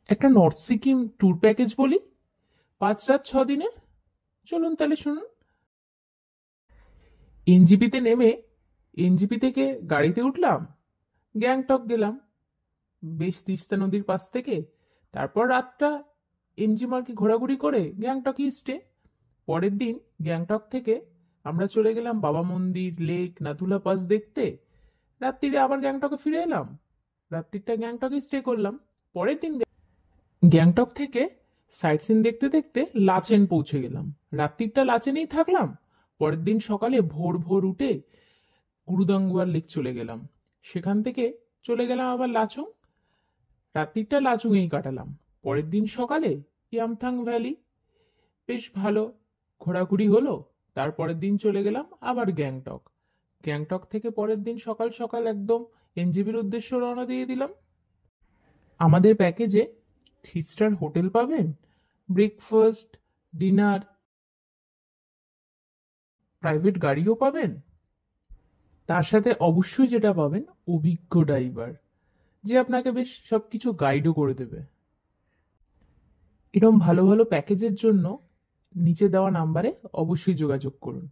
একটা north Sikkim tour package বলি, 5 রাত 6 দিনের। চলুন তাহলে শুনুন। এনজিপিতে নেমে এনজিপি থেকে গাড়িতে উঠলাম, গ্যাংটক গেলাম, বেশ তিস্তা নদীর পাশ থেকে। তারপর রাতটা এমজি মার্কে ঘোরাঘুরি করে গ্যাংটক স্টে। পরের দিন গ্যাংটক থেকে আমরা চলে গেলাম বাবা মন্দির, লেক, নাথুলা পাস দেখতে। রাত্রিরে আবার গ্যাংটকে ফিরে এলাম, রাত্রিটা গ্যাংটকে স্টে করলাম। পরের দিন গ্যাংটক থেকে সাইট সিন দেখতে দেখতে লাচেন পৌঁছে গেলাম, রাত্রিটা লাচেনেই থাকলাম। পরের দিন সকালে ভোর ভোর উঠে গুরুদাঙ্গুয়ার লেক চলে গেলাম, সেখান থেকে চলে গেলাম আবার লাচুং, রাত্রিটা লাচুংয়েই কাটালাম। পরের দিন সকালে ইয়ামথাং ভ্যালি, বেশ ভালো ঘোরাঘুরি হলো। তারপরের দিন চলে গেলাম আবার গ্যাংটক। গ্যাংটক থেকে পরের দিন সকাল সকাল একদম এনজিবির উদ্দেশ্যে রওনা দিয়ে দিলাম। আমাদের প্যাকেজে 3 স্টার হোটেল পাবেন, ব্রেকফাস্ট, ডিনার, প্রাইভেট গাড়িও পাবেন। তার সাথে অবশ্যই যেটা পাবেন, অভিজ্ঞ ড্রাইভার, যে আপনাকে বেশ সবকিছু গাইডও করে দেবে। এরকম ভালো ভালো প্যাকেজের জন্য নিচে দেওয়া নাম্বারে অবশ্যই যোগাযোগ করুন।